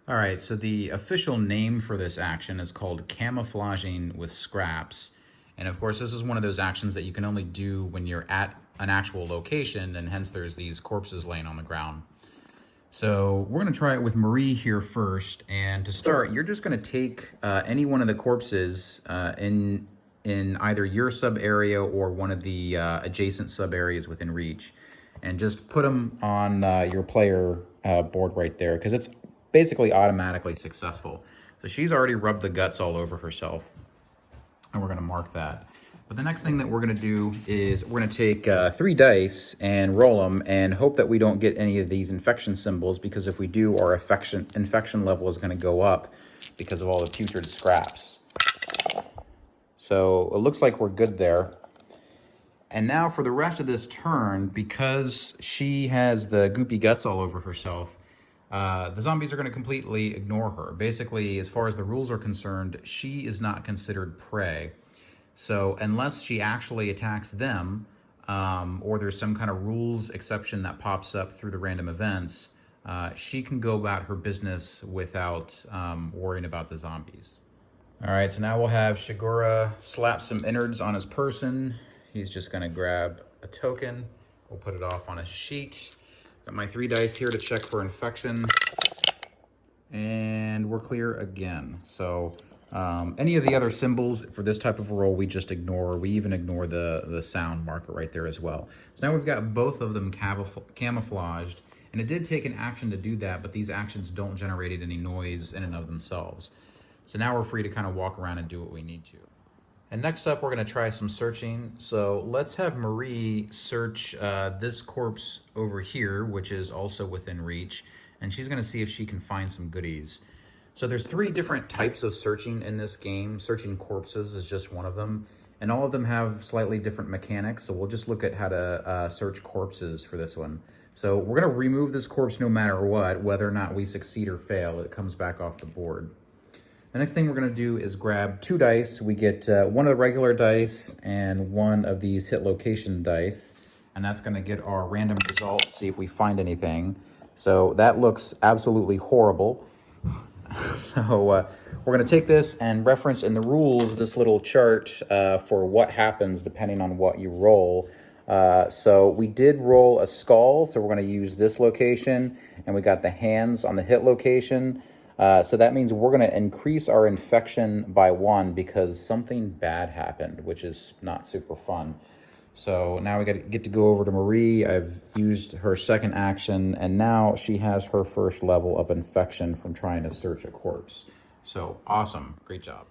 All right, so the official name for this action is called camouflaging with scraps. And of course, this is one of those actions that you can only do when you're at an actual location, and hence there's these corpses laying on the ground. So we're gonna try it with Marie here first. And to start, you're just gonna take any one of the corpses in either your sub area or one of the adjacent sub areas within reach, and just put them on your player board right there, because it's basically automatically successful. So she's already rubbed the guts all over herself, and we're gonna mark that. But the next thing that we're gonna do is we're gonna take 3 dice and roll them and hope that we don't get any of these infection symbols, because if we do, our infection level is gonna go up because of all the putrid scraps. So it looks like we're good there. And now for the rest of this turn, because she has the goopy guts all over herself, the zombies are going to completely ignore her. Basically, as far as the rules are concerned, she is not considered prey. So unless she actually attacks them, or there's some kind of rules exception that pops up through the random events, she can go about her business without worrying about the zombies. All right, so now we'll have Shigura slap some innards on his person. He's just going to grab a token. We'll put it off on a sheet. Got my 3 dice here to check for infection, and we're clear again. So any of the other symbols for this type of roll, we just ignore. We even ignore the sound marker right there as well. So now we've got both of them camouflaged, and it did take an action to do that, but these actions don't generate any noise in and of themselves. So now we're free to kind of walk around and do what we need to. And next up, we're going to try some searching. So let's have Marie search this corpse over here, which is also within reach. And she's going to see if she can find some goodies. So there's 3 different types of searching in this game. Searching corpses is just one of them. And all of them have slightly different mechanics. So we'll just look at how to search corpses for this one. So we're going to remove this corpse no matter what, whether or not we succeed or fail. It comes back off the board. The next thing we're going to do is grab 2 dice. We get one of the regular dice and one of these hit location dice. And that's going to get our random result, see if we find anything. So that looks absolutely horrible. So we're going to take this and reference in the rules this little chart for what happens depending on what you roll. So we did roll a skull, so we're going to use this location. And we got the hands on the hit location. So that means we're going to increase our infection by 1 because something bad happened, which is not super fun. So now we get to go over to Marie. I've used her second action, and now she has her first level of infection from trying to search a corpse. So awesome. Great job.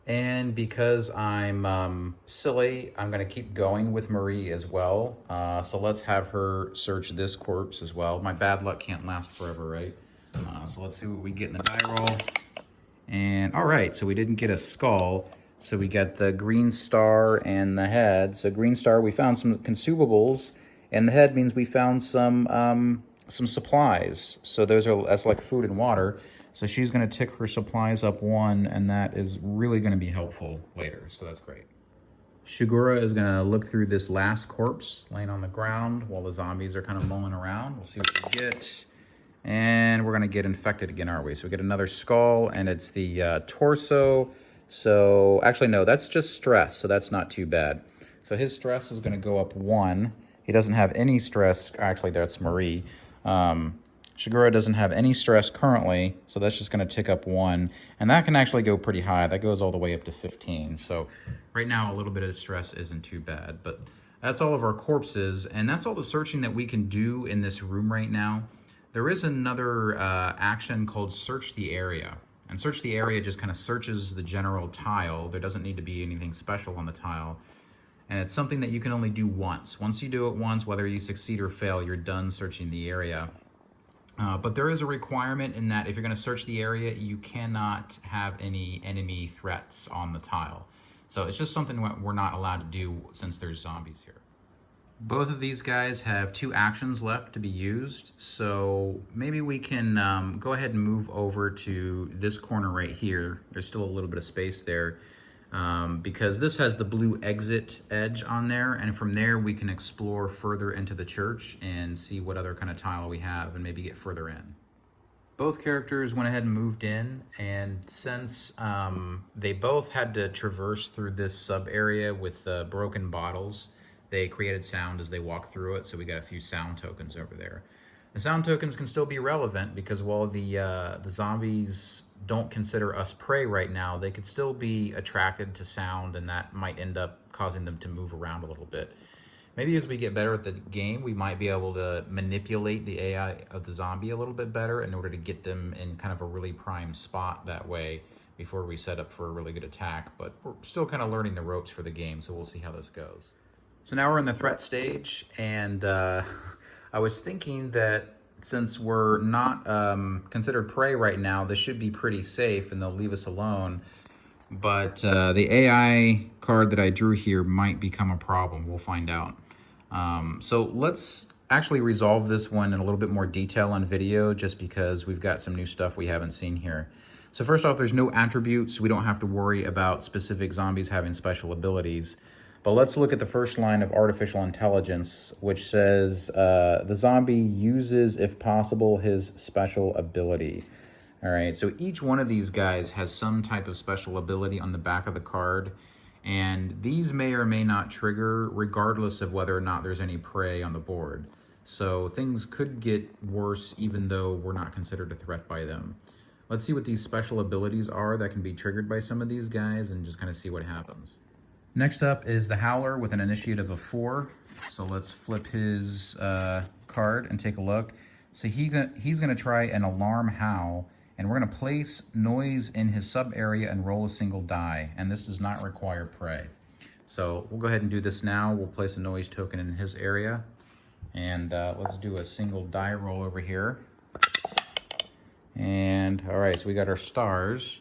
And because I'm silly, I'm going to keep going with Marie as well. So let's have her search this corpse as well. My bad luck can't last forever, right? So let's see what we get in the die roll. And all right, so we didn't get a skull. So we got the green star and the head. So green star, we found some consumables, and the head means we found some supplies. So that's like food and water. So she's going to tick her supplies up 1, and that is really going to be helpful later. So that's great. Shigura is going to look through this last corpse laying on the ground while the zombies are kind of mulling around. We'll see what we get. And we're going to get infected again, aren't we? So we get another skull, and it's the torso. So actually, no, that's just stress, so that's not too bad. So his stress is going to go up 1. He doesn't have any stress. Actually, that's Marie. Shigura doesn't have any stress currently, so that's just going to tick up 1. And that can actually go pretty high. That goes all the way up to 15. So right now, a little bit of stress isn't too bad. But that's all of our corpses, and that's all the searching that we can do in this room right now. There is another action called Search the Area. And Search the Area just kind of searches the general tile. There doesn't need to be anything special on the tile. And it's something that you can only do once. Once you do it once, whether you succeed or fail, you're done searching the area. But there is a requirement in that if you're going to search the area, you cannot have any enemy threats on the tile. So it's just something we're not allowed to do since there's zombies here. Both of these guys have 2 actions left to be used, so maybe we can go ahead and move over to this corner right here. There's still a little bit of space there because this has the blue exit edge on there, and from there we can explore further into the church and see what other kind of tile we have and maybe get further in. Both characters went ahead and moved in, and since they both had to traverse through this sub area with broken bottles, they created sound as they walked through it, so we got a few sound tokens over there. The sound tokens can still be relevant because while the zombies don't consider us prey right now, they could still be attracted to sound, and that might end up causing them to move around a little bit. Maybe as we get better at the game, we might be able to manipulate the AI of the zombie a little bit better in order to get them in kind of a really prime spot that way before we set up for a really good attack. But we're still kind of learning the ropes for the game, so we'll see how this goes. So now we're in the threat stage, and I was thinking that since we're not considered prey right now, this should be pretty safe and they'll leave us alone. But the AI card that I drew here might become a problem. We'll find out. So let's actually resolve this one in a little bit more detail on video, just because we've got some new stuff we haven't seen here. So first off, there's no attributes. We don't have to worry about specific zombies having special abilities. But let's look at the first line of artificial intelligence, which says the zombie uses, if possible, his special ability. All right, so each one of these guys has some type of special ability on the back of the card, and these may or may not trigger regardless of whether or not there's any prey on the board. So things could get worse even though we're not considered a threat by them. Let's see what these special abilities are that can be triggered by some of these guys and just kind of see what happens. Next up is the Howler with an initiative of 4. So let's flip his card and take a look. So he's gonna try an alarm howl, and we're gonna place noise in his sub area and roll a single die. And this does not require prey. So we'll go ahead and do this now. We'll place a noise token in his area. And let's do a single die roll over here. And all right, so we got our stars.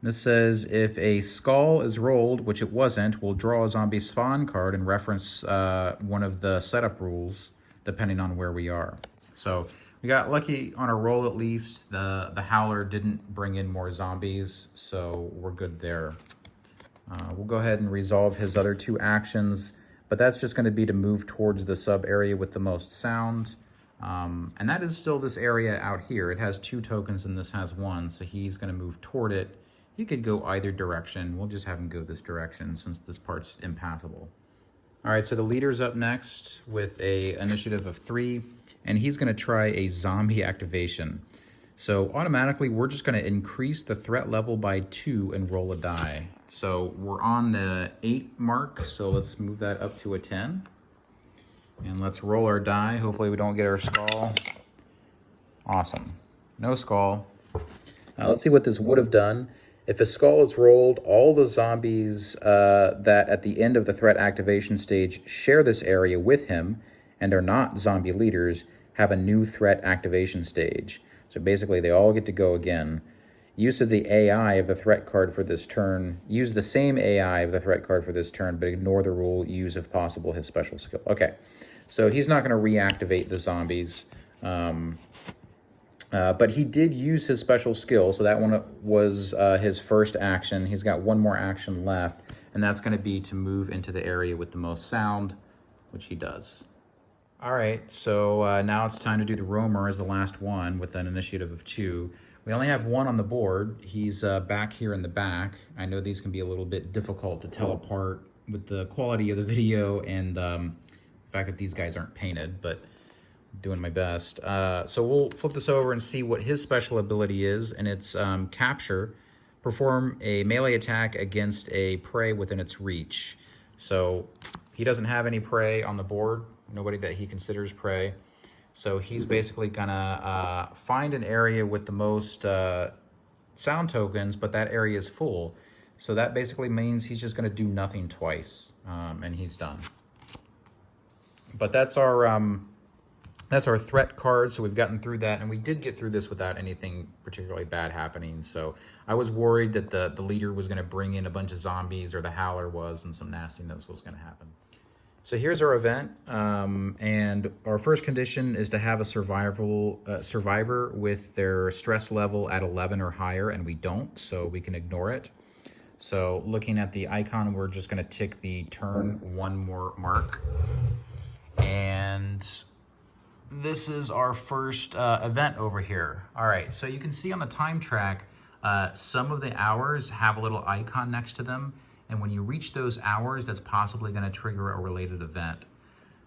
This says if a skull is rolled, which it wasn't, we'll draw a zombie spawn card and reference one of the setup rules depending on where we are. So we got lucky on our roll at least. The Howler didn't bring in more zombies, so we're good there. We'll go ahead and resolve his other 2 actions, but that's just going to be to move towards the sub area with the most sound. And that is still this area out here. It has 2 tokens and this has 1, so he's going to move toward it. He could go either direction. We'll just have him go this direction since this part's impassable. All right, so the leader's up next with a initiative of 3, and he's gonna try a zombie activation. So automatically, we're just gonna increase the threat level by 2 and roll a die. So we're on the 8 mark, so let's move that up to a 10. And let's roll our die. Hopefully we don't get our skull. Awesome, no skull. Let's see what this would have done. If a skull is rolled, all the zombies that at the end of the threat activation stage share this area with him and are not zombie leaders have a new threat activation stage. So basically they all get to go again. Use of the AI of the threat card for this turn. Use the same AI of the threat card for this turn, but ignore the rule, use if possible his special skill. Okay, so he's not going to reactivate the zombies. But he did use his special skill, so that one was his first action. He's got 1 more action left, and that's going to be to move into the area with the most sound, which he does. All right, so now it's time to do the Roamer as the last one with an initiative of 2. We only have 1 on the board. He's back here in the back. I know these can be a little bit difficult to tell apart with the quality of the video and the fact that these guys aren't painted, but doing my best. So we'll flip this over and see what his special ability is, and it's Capture. Perform a melee attack against a prey within its reach. So he doesn't have any prey on the board, nobody that he considers prey. So he's basically gonna find an area with the most sound tokens, but that area is full. So that basically means he's just gonna do nothing twice, and he's done. But that's our threat card, so we've gotten through that, and we did get through this without anything particularly bad happening. So I was worried that the leader was going to bring in a bunch of zombies, or the Howler was, and some nastiness was going to happen. So here's our event, and our first condition is to have a survivor with their stress level at 11 or higher, and we don't, so we can ignore it. So looking at the icon, we're just going to tick the turn one more mark. And this is our first event over here. All right, so you can see on the time track, some of the hours have a little icon next to them. And when you reach those hours, that's possibly going to trigger a related event.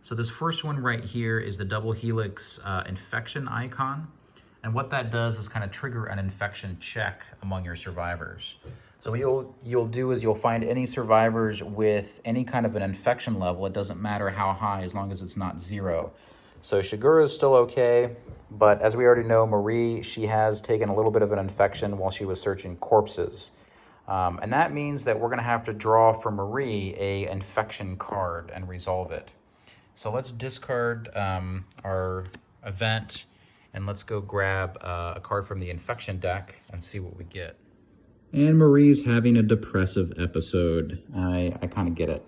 So this first one right here is the double helix infection icon. And what that does is kind of trigger an infection check among your survivors. So what you'll do is you'll find any survivors with any kind of an infection level. It doesn't matter how high, as long as it's not 0. So Shigura is still okay, but as we already know, Marie, she has taken a little bit of an infection while she was searching corpses. And that means that we're going to have to draw for Marie a infection card and resolve it. So let's discard our event, and let's go grab a card from the infection deck and see what we get. And Marie's having a depressive episode. I kind of get it.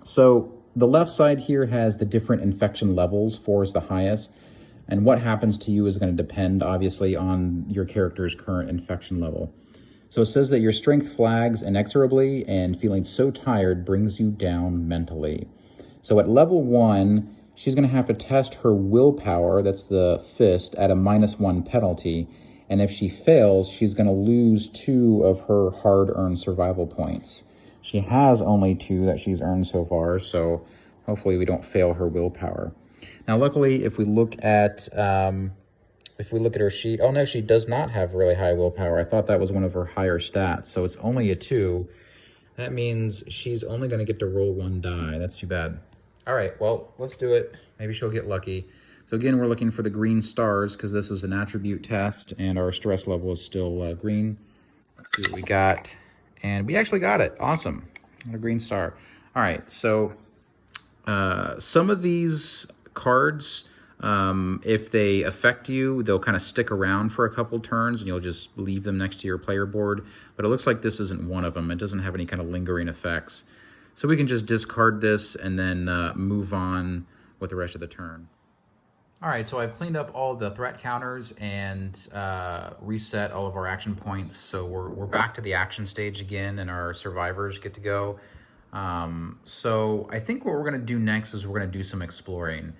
So the left side here has the different infection levels. 4 is the highest. And what happens to you is going to depend, obviously, on your character's current infection level. So it says that your strength flags inexorably, and feeling so tired brings you down mentally. So at level 1, she's going to have to test her willpower, that's the fist, at a -1 penalty. And if she fails, she's going to lose 2 of her hard-earned survival points. She has only 2 that she's earned so far, so hopefully we don't fail her willpower. Now, luckily, if we look at her sheet, oh no, she does not have really high willpower. I thought that was one of her higher stats, so it's only a 2. That means she's only going to get to roll 1 die. That's too bad. All right, well, let's do it. Maybe she'll get lucky. So again, we're looking for the green stars because this is an attribute test and our stress level is still green. Let's see what we got. And we actually got it. Awesome. A green star. All right, so some of these cards, if they affect you, they'll kind of stick around for a couple turns and you'll just leave them next to your player board. But it looks like this isn't one of them. It doesn't have any kind of lingering effects. So we can just discard this and then move on with the rest of the turn. All right, so I've cleaned up all the threat counters and reset all of our action points. So we're back to the action stage again, and our survivors get to go. So I think what we're going to do next is we're going to do some exploring.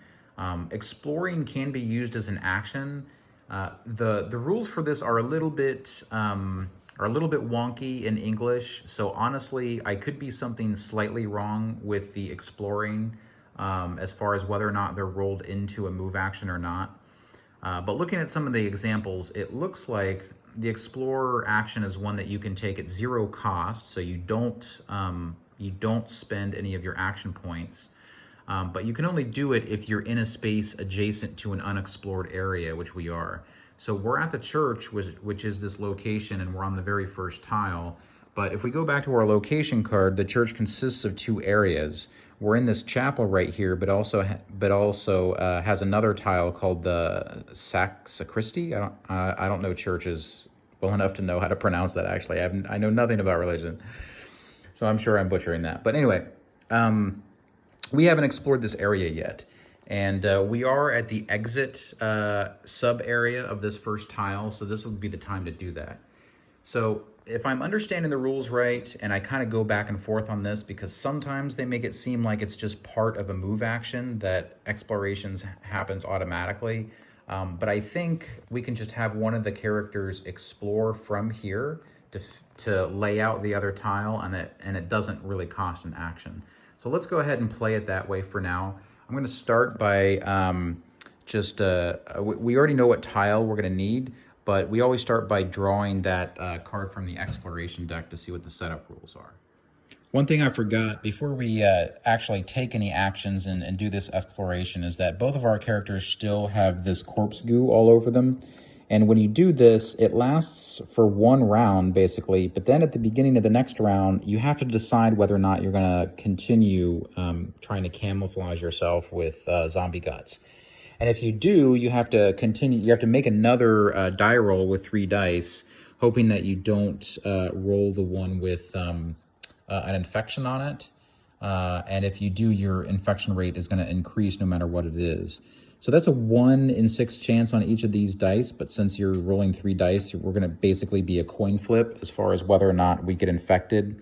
Exploring can be used as an action. The rules for this are a little bit wonky in English. So honestly, I could be something slightly wrong with the exploring. As far as whether or not they're rolled into a move action or not. But looking at some of the examples, it looks like the Explorer action is one that you can take at 0 cost, so you don't spend any of your action points. But you can only do it if you're in a space adjacent to an unexplored area, which we are. So we're at the church, which is this location, and we're on the very first tile. But if we go back to our location card, the church consists of 2 areas. We're in this chapel right here, but also has another tile called the sacristy. I don't know churches well enough to know how to pronounce that. Actually, I know nothing about religion, so I'm sure I'm butchering that. But anyway, we haven't explored this area yet, and we are at the exit sub area of this first tile. So this would be the time to do that. So if I'm understanding the rules right, and I kind of go back and forth on this because sometimes they make it seem like it's just part of a move action that explorations happens automatically. But I think we can just have one of the characters explore from here to lay out the other tile, and it doesn't really cost an action. So let's go ahead and play it that way for now. I'm going to start by we already know what tile we're going to need. But we always start by drawing that card from the exploration deck to see what the setup rules are. One thing I forgot before we actually take any actions and do this exploration is that both of our characters still have this corpse goo all over them. And when you do this, it lasts for 1 round, basically. But then at the beginning of the next round, you have to decide whether or not you're going to continue trying to camouflage yourself with zombie guts. And if you do, you have to continue. You have to make another die roll with 3 dice, hoping that you don't roll the one with an infection on it. And if you do, your infection rate is going to increase no matter what it is. So that's a 1 in 6 chance on each of these dice, but since you're rolling 3 dice, we're going to basically be a coin flip as far as whether or not we get infected.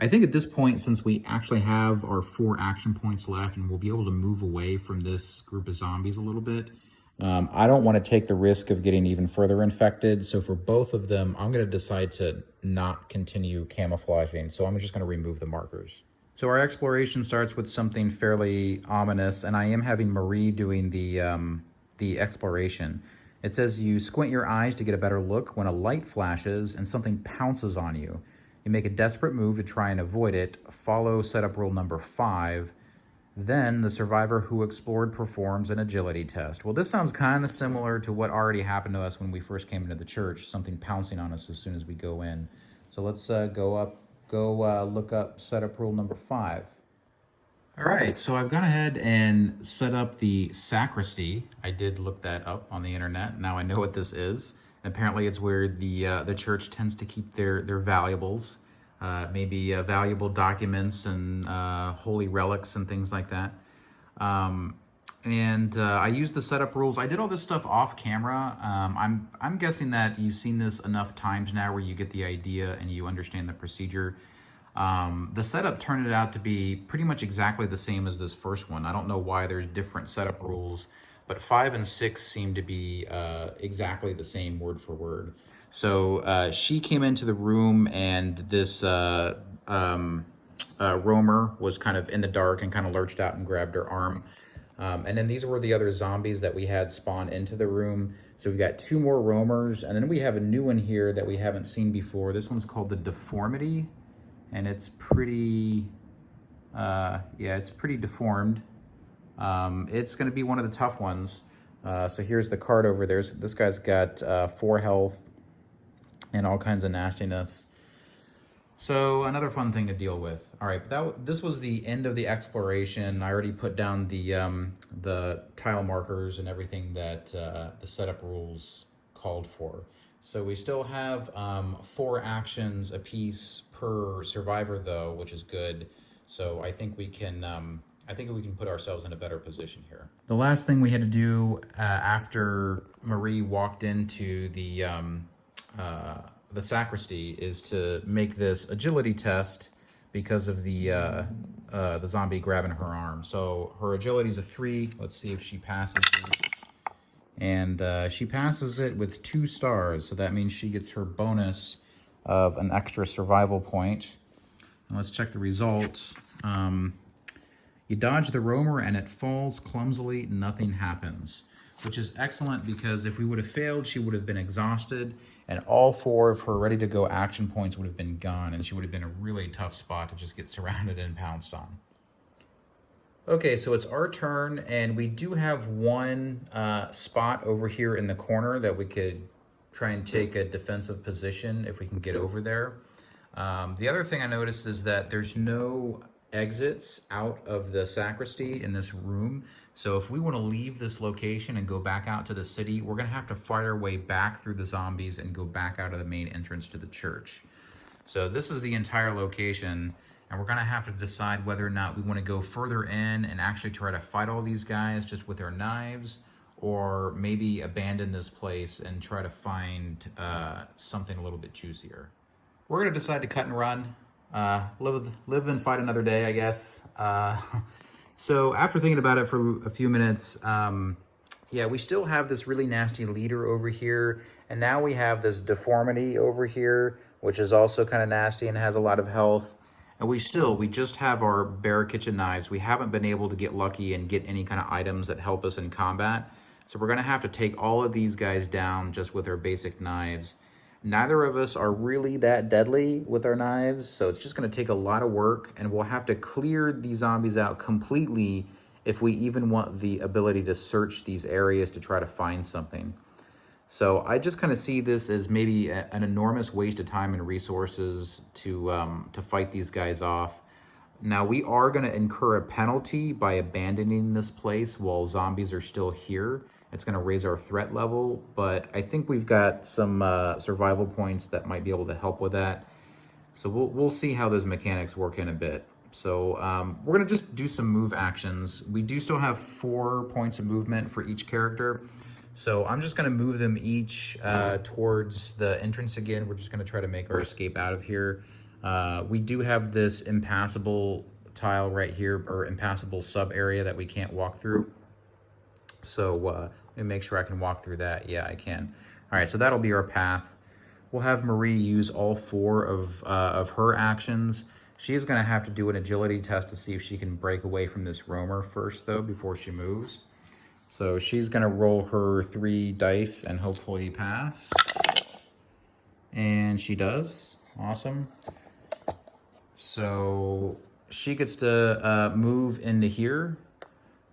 I think at this point, since we actually have our 4 action points left and we'll be able to move away from this group of zombies a little bit, I don't want to take the risk of getting even further infected. So for both of them, I'm going to decide to not continue camouflaging. So I'm just going to remove the markers. So our exploration starts with something fairly ominous, and I am having Marie doing the exploration. It says you squint your eyes to get a better look when a light flashes and something pounces on you. You make a desperate move to try and avoid it. Follow setup rule number 5. Then the survivor who explored performs an agility test. Well, this sounds kind of similar to what already happened to us when we first came into the church, something pouncing on us as soon as we go in. So let's go look up setup rule number 5. All right, so I've gone ahead and set up the sacristy. I did look that up on the internet. Now I know what this is. And apparently it's where the church tends to keep their valuables, maybe valuable documents and holy relics and things like that. I used the setup rules. I did all this stuff off camera. I'm guessing that you've seen this enough times now where you get the idea and you understand the procedure. The setup turned it out to be pretty much exactly the same as this first one. I don't know why there's different setup rules, but 5 and 6 seem to be exactly the same word for word. So she came into the room and this roamer was kind of in the dark and kind of lurched out and grabbed her arm. And then these were the other zombies that we had spawn into the room. So we've got 2 more roamers, and then we have a new one here that we haven't seen before. This one's called the Deformity, and it's pretty, it's pretty deformed. It's gonna be one of the tough ones. So here's the card over there. So this guy's got 4 health and all kinds of nastiness. So another fun thing to deal with. All right, this was the end of the exploration. I already put down the tile markers and everything that the setup rules called for. So we still have 4 actions apiece per survivor though, which is good. So I think we can put ourselves in a better position here. The last thing we had to do after Marie walked into the sacristy is to make this agility test because of the zombie grabbing her arm. So her agility is a 3. Let's see if she passes this. And she passes it with 2 stars. So that means she gets her bonus of an extra survival point. And let's check the results. You dodge the roamer and it falls clumsily, nothing happens, which is excellent because if we would have failed, she would have been exhausted and all 4 of her ready to go action points would have been gone and she would have been a really tough spot to just get surrounded and pounced on. Okay, so it's our turn and we do have 1 spot over here in the corner that we could try and take a defensive position if we can get over there. The other thing I noticed is that there's no exits out of the sacristy in this room. So if we want to leave this location and go back out to the city, we're going to have to fight our way back through the zombies and go back out of the main entrance to the church. So this is the entire location, and we're going to have to decide whether or not we want to go further in and actually try to fight all these guys just with our knives, or maybe abandon this place and try to find something a little bit juicier. We're going to decide to cut and run. Live and fight another day, I guess. So after thinking about it for a few minutes, we still have this really nasty leader over here. And now we have this Deformity over here, which is also kind of nasty and has a lot of health. And we just have our bare kitchen knives. We haven't been able to get lucky and get any kind of items that help us in combat. So we're going to have to take all of these guys down just with our basic knives. Neither of us are really that deadly with our knives, so it's just going to take a lot of work, and we'll have to clear these zombies out completely if we even want the ability to search these areas to try to find something. So I just kind of see this as maybe an enormous waste of time and resources to fight these guys off. Now, we are going to incur a penalty by abandoning this place while zombies are still here. It's going to raise our threat level, but I think we've got some survival points that might be able to help with that. So we'll see how those mechanics work in a bit. So we're gonna just do some move actions. We do still have 4 points of movement for each character. So I'm just gonna move them each towards the entrance again. We're just gonna try to make our escape out of here. We do have this impassable tile right here, or impassable sub area that we can't walk through. So let me make sure I can walk through that. Yeah, I can. All right, so that'll be our path. We'll have Marie use all 4 of her actions. She is gonna have to do an agility test to see if she can break away from this roamer first though, before she moves. So she's gonna roll her 3 dice and hopefully pass. And she does, awesome. So she gets to move into here.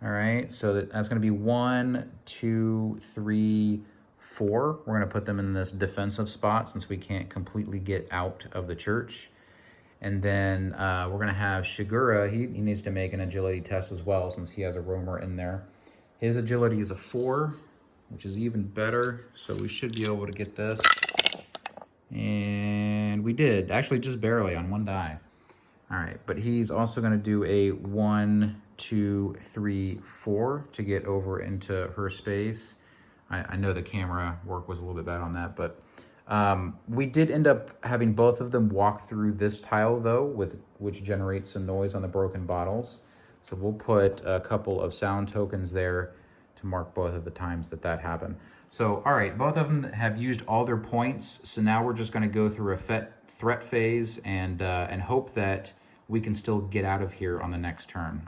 All right, so that's gonna be 1, 2, 3, 4. We're gonna put them in this defensive spot since we can't completely get out of the church. And then we're gonna have Shigura, he needs to make an agility test as well since he has a roamer in there. His agility is a 4, which is even better. So we should be able to get this. And we did, actually just barely on 1 die. All right, but he's also gonna do a 1, 2, 3, 4 to get over into her space. I know the camera work was a little bit bad on that, but we did end up having both of them walk through this tile though, which generates some noise on the broken bottles. So we'll put a couple of sound tokens there to mark both of the times that happened. So, all right, both of them have used all their points. So now we're just gonna go through a threat phase and hope that we can still get out of here on the next turn.